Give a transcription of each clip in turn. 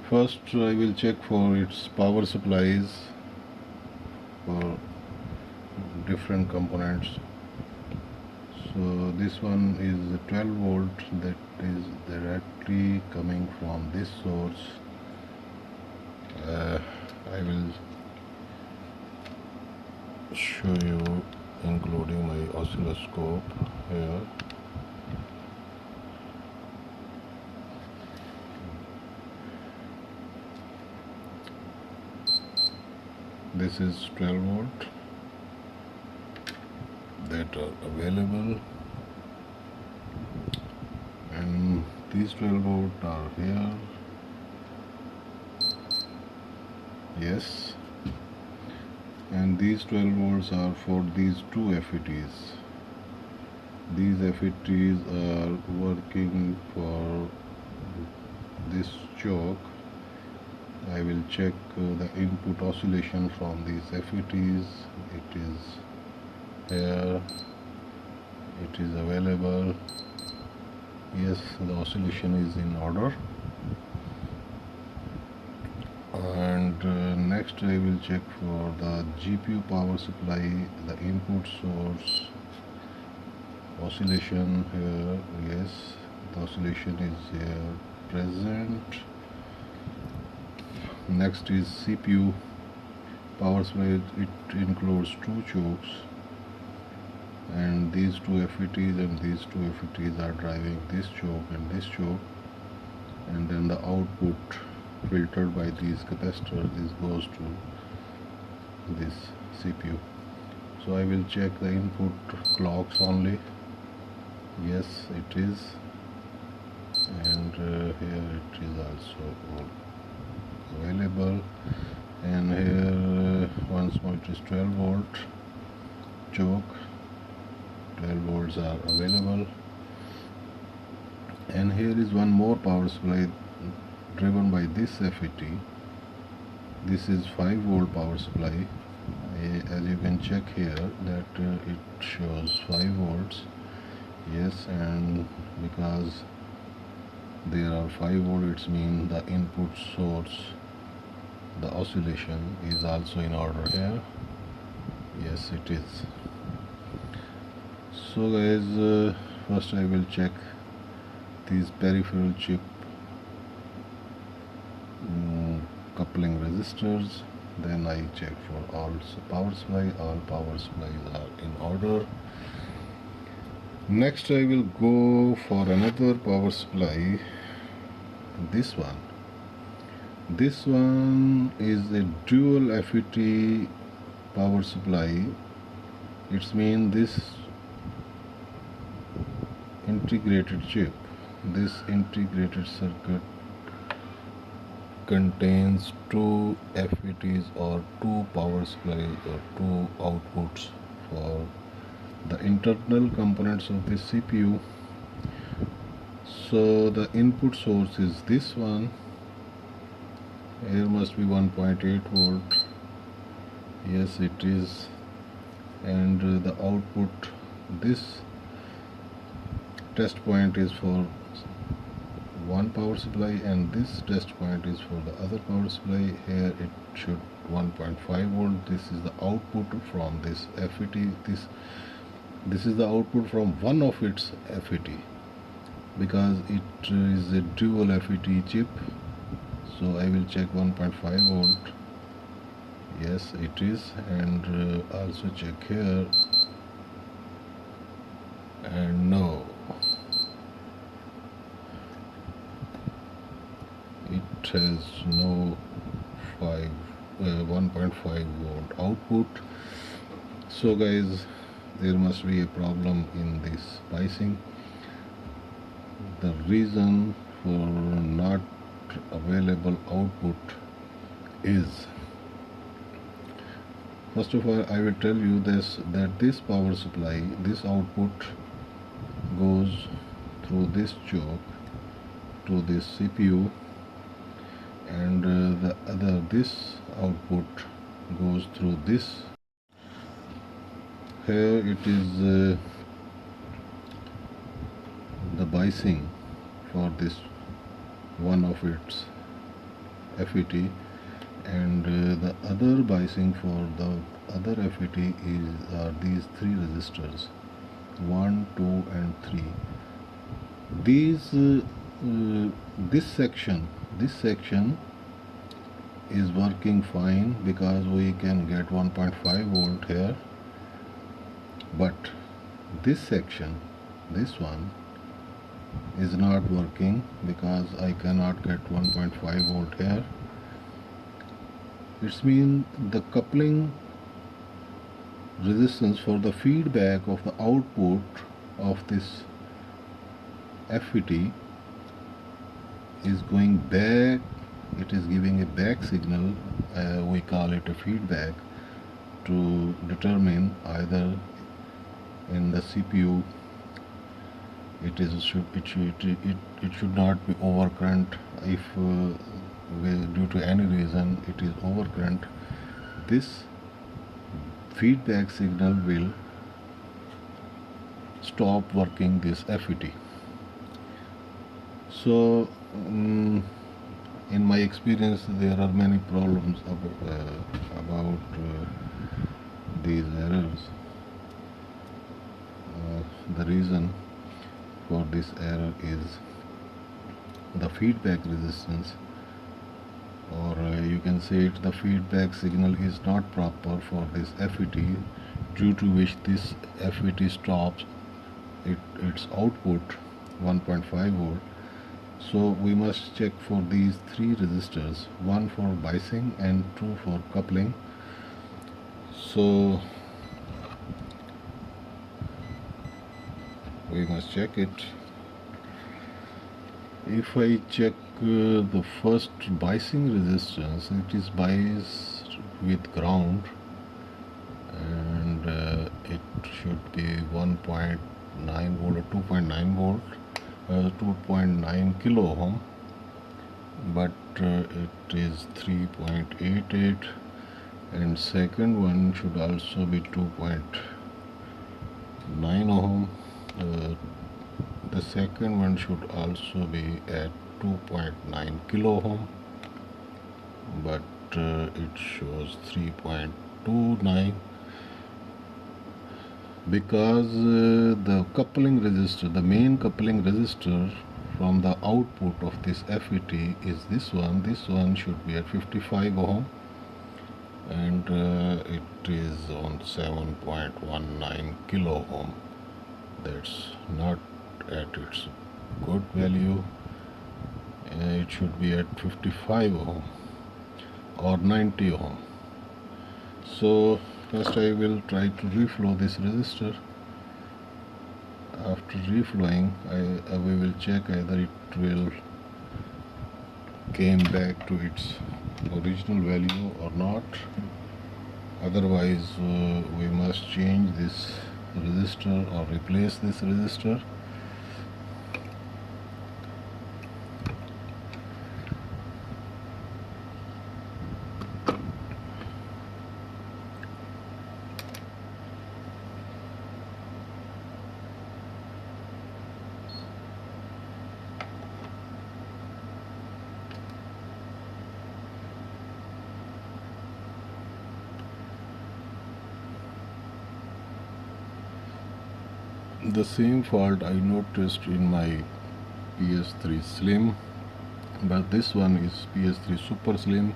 First I will check for its power supplies for different components. So this one is 12 volt, that is directly coming from this source. I will show you including my oscilloscope here. This is 12 volt that are available, and these 12 volt are here. Yes, and these 12 volts are for these two FETs. These FETs are working for this choke. I will check the input oscillation from these FETs. It is here, it is available. Yes, the oscillation is in order. And next I will check for the GPU power supply, the input source oscillation here. Yes, the oscillation is here present. Next is CPU power supply. It includes two chokes, and these two FETs and these two FETs are driving this choke and this choke, and then the output filtered by these capacitors, this goes to this CPU. So I will check the input clocks only. Yes, it is, and here it is also available, and here once more it is 12 volt choke, 12 volts are available. And here is one more power supply driven by this FET. This is 5 volt power supply. As you can check here that it shows 5 volts. Yes, and because there are 5 volts, it means the input source, the oscillation is also in order here. Yes, it is. So guys, first I will check these peripheral chip coupling resistors, then I check for all power supply. All power supplies are in order. Next I will go for another power supply, this one. This one is a dual FET power supply. It means this integrated chip, this integrated circuit contains two FETs or two power supplies or two outputs for the internal components of this CPU. So the input source is this one. Here must be 1.8 volt. Yes, it is. And the output, this test point is for one power supply, and this test point is for the other power supply. Here it should 1.5 volt. This is the output from this FET. This is the output from one of its FET, because it is a dual FET chip. So I will check 1.5 volt. Yes, it is. And also check here, and no, it has no 1.5 volt output. So guys, there must be a problem in this spicing. The reason for not available output is, first of all, I will tell you this, that this power supply, this output goes through this choke to this CPU, and this output goes through this. Here it is the biasing for this one of its FET, and the other biasing for the other FET are these three resistors, 1, 2 and 3. These this section is working fine because we can get 1.5 volt here, but this section, this one, is not working because I cannot get 1.5 volt here. It means the coupling resistance for the feedback of the output of this FET is going back. It is giving a back signal, we call it a feedback, to determine either in the CPU it should not be overcurrent. If due to any reason it is overcurrent, this feedback signal will stop working this FET. So in my experience, there are many problems about these errors. The reason for this error is the feedback resistance, or you can say it, the feedback signal is not proper for this FET, due to which this FET stops its output 1.5 volt. So we must check for these three resistors, one for biasing and two for coupling. So we must check it. If I check the first biasing resistance, it is biased with ground, and it should be 1.9 volt or 2.9 volt, 2.9 kilo ohm, but it is 3.88, and second one should also be 2.9 ohm. The second one should also be at 2.9 kilo ohm, but it shows 3.29, because the coupling resistor, the main coupling resistor from the output of this FET is this one. This one should be at 55 ohm, and it is on 7.19 kilo ohm. That's not at its good value. It should be at 55 ohm or 90 ohm. So first I will try to reflow this resistor. After reflowing, we will check either it will came back to its original value or not. Otherwise we must change this resistor or replace this resistor. The same fault I noticed in my ps3 slim, but this one is ps3 super slim,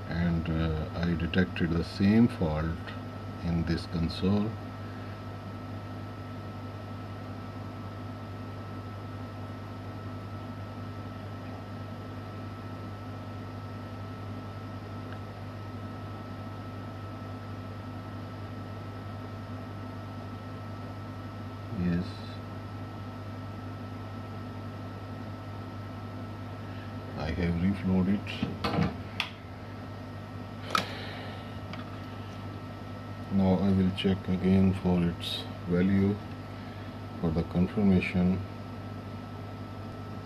and I detected the same fault in this console. Yes, I have reflowed it. Now I will check again for its value. For the confirmation,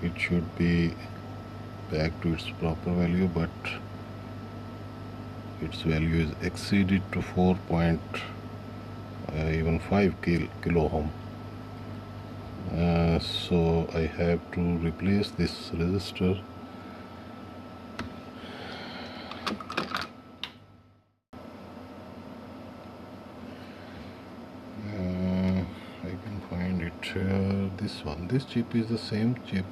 it should be back to its proper value, but its value is exceeded to 4.5 kilo ohm. So I have to replace this resistor. here this one. This chip is the same chip.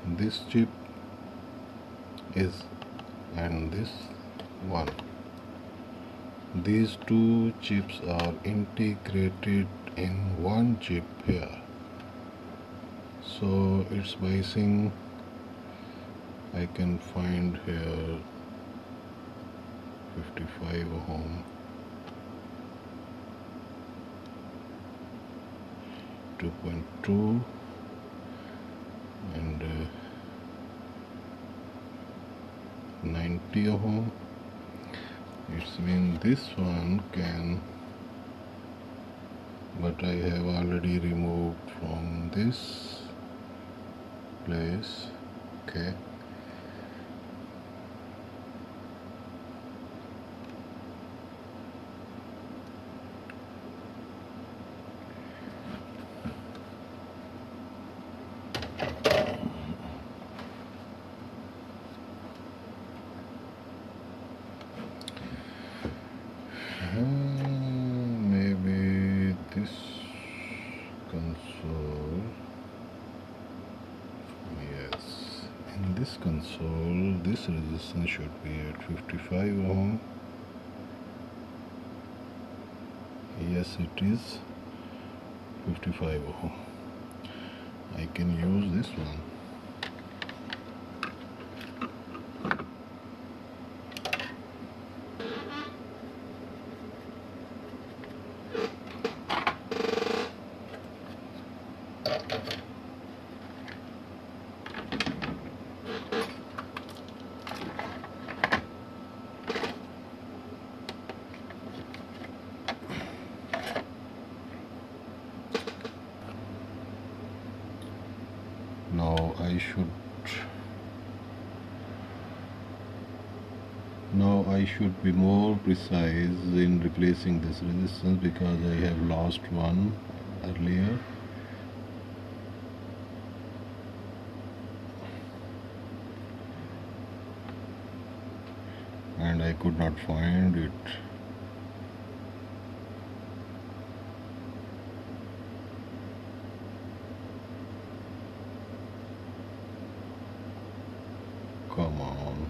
This chip is, and this one. These two chips are integrated in one chip here. So its biasing I can find here 55 ohm, 2.2, and 90 ohm. It's mean this one can, but I have already removed from this place. Okay, maybe this console. Yes, in this console this resistance should be at 55 ohm. Yes, it is 55 ohm. I can use this one. Now I should be more precise in replacing this resistance because I have lost one earlier. And I could not find it. Come on.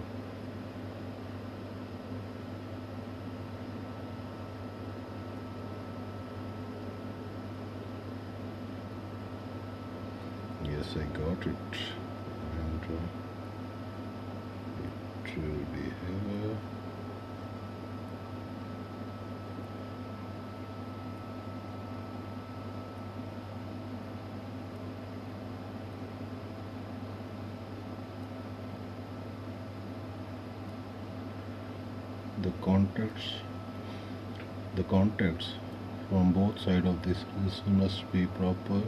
Yes, I got it. And it will be here. The contacts from both sides of this must be proper.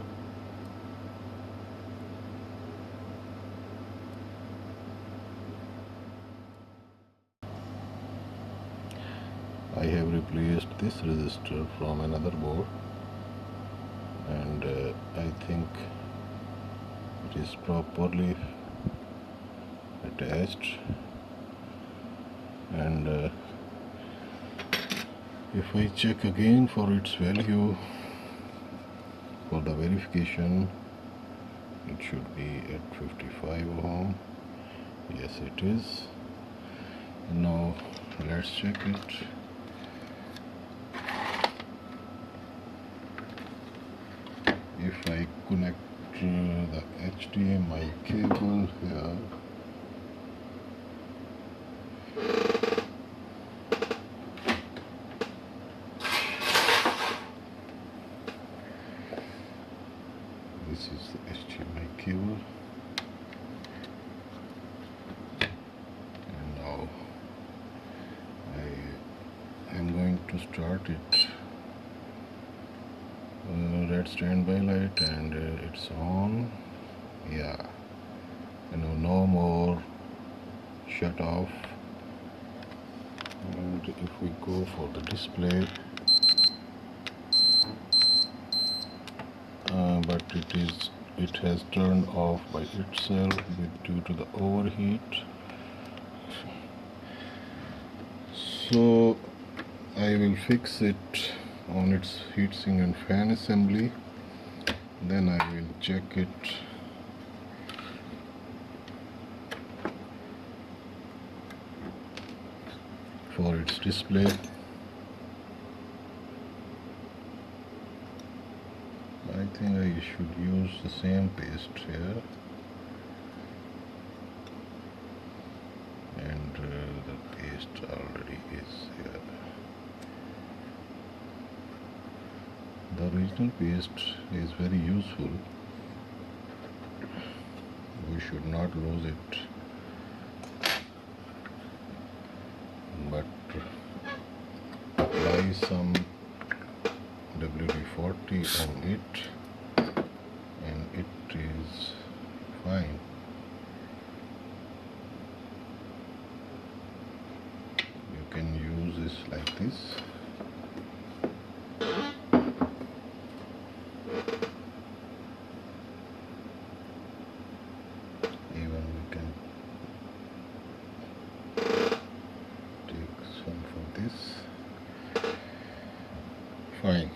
I have replaced this resistor from another board, and I think it is properly attached. And if I check again for its value for the verification, it should be at 55 ohm. Yes, it is. Now let's check it. If I connect the HDMI cable here, this is the HDMI cable, and now I am going to start it. Red standby light, and it's on. Yeah, no more shut off. And if we go for the display, but it has turned off by itself due to the overheat. So I will fix it on its heatsink and fan assembly. Then I will check it for its display. I think I should use the same paste here, and the paste already is here. The original paste is very useful. We should not lose it, but apply some WD-40 on it and it is fine. You can use this like this. Even we can take some for this. Fine.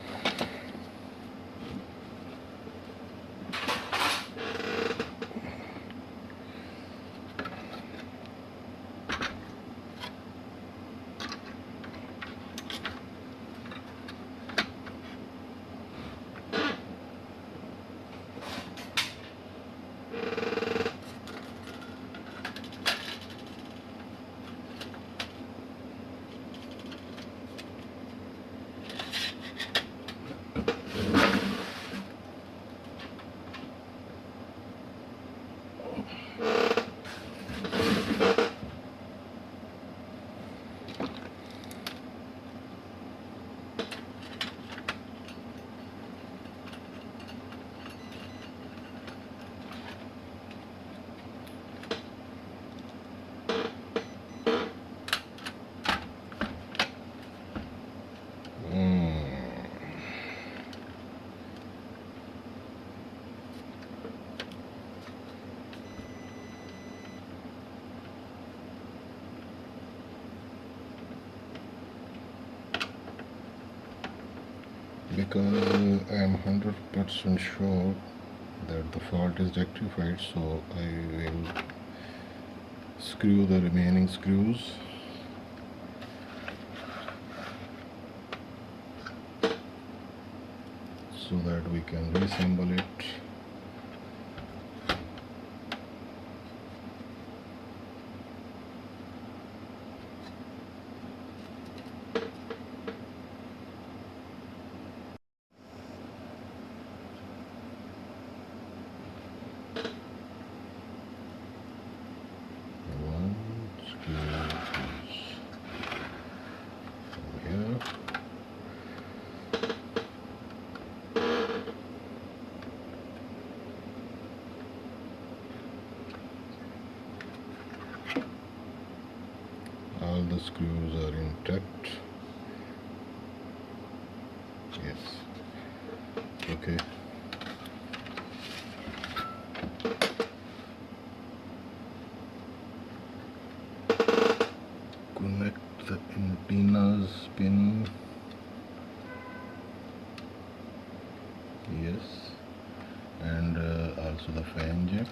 Because I am 100% sure that the fault is rectified, so I will screw the remaining screws. So that we can reassemble it. One screw is from here. All the screws are intact. Yes. Okay. Connect the antennas pin. Yes. And also the fan jack.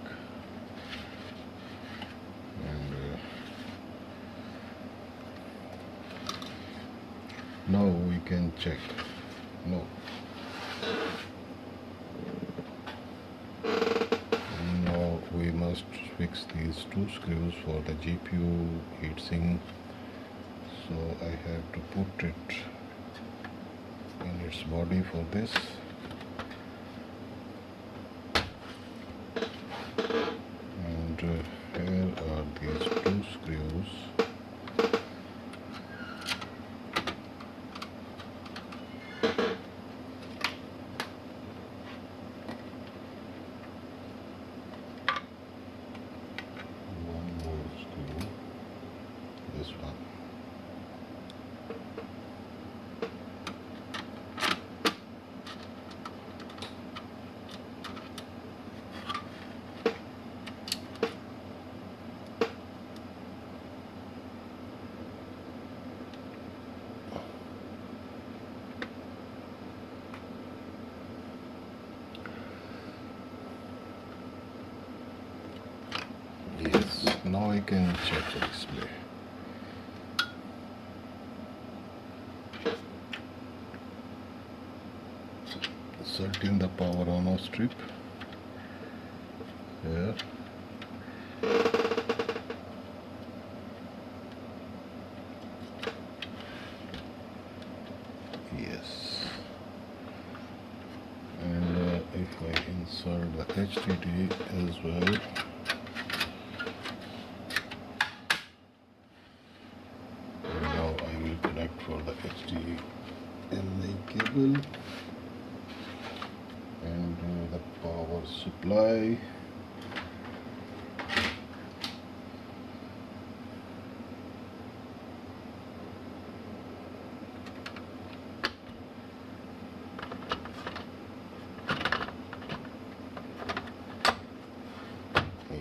And now we can check. No. Now we must fix these two screws for the GPU heatsink. So I have to put it in its body for this. And here are these two screws. This one. Now I can check the display. Inserting the power on off strip here. Yes. And if I insert the HDD as well, and now I will connect for the HDMI cable and the power supply.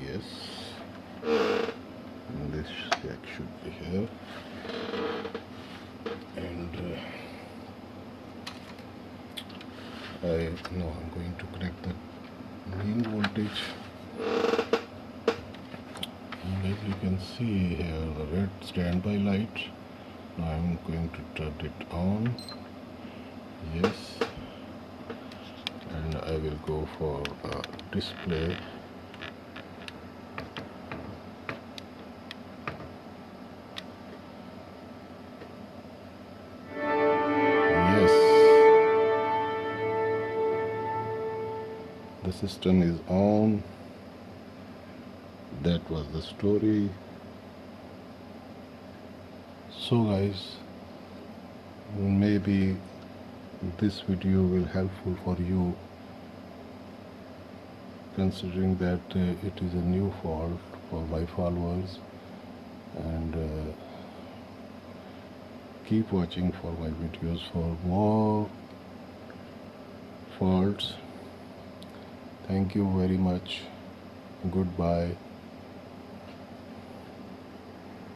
Yes, and this jack should be here, and now I'm going to connect the main voltage, and as you can see here the red standby light. Now I'm going to turn it on. Yes, and I will go for display. Yes, the system is on. That was the story. So guys, maybe this video will helpful for you, considering that it is a new fault for my followers, and keep watching for my videos for more faults. Thank you very much. Goodbye.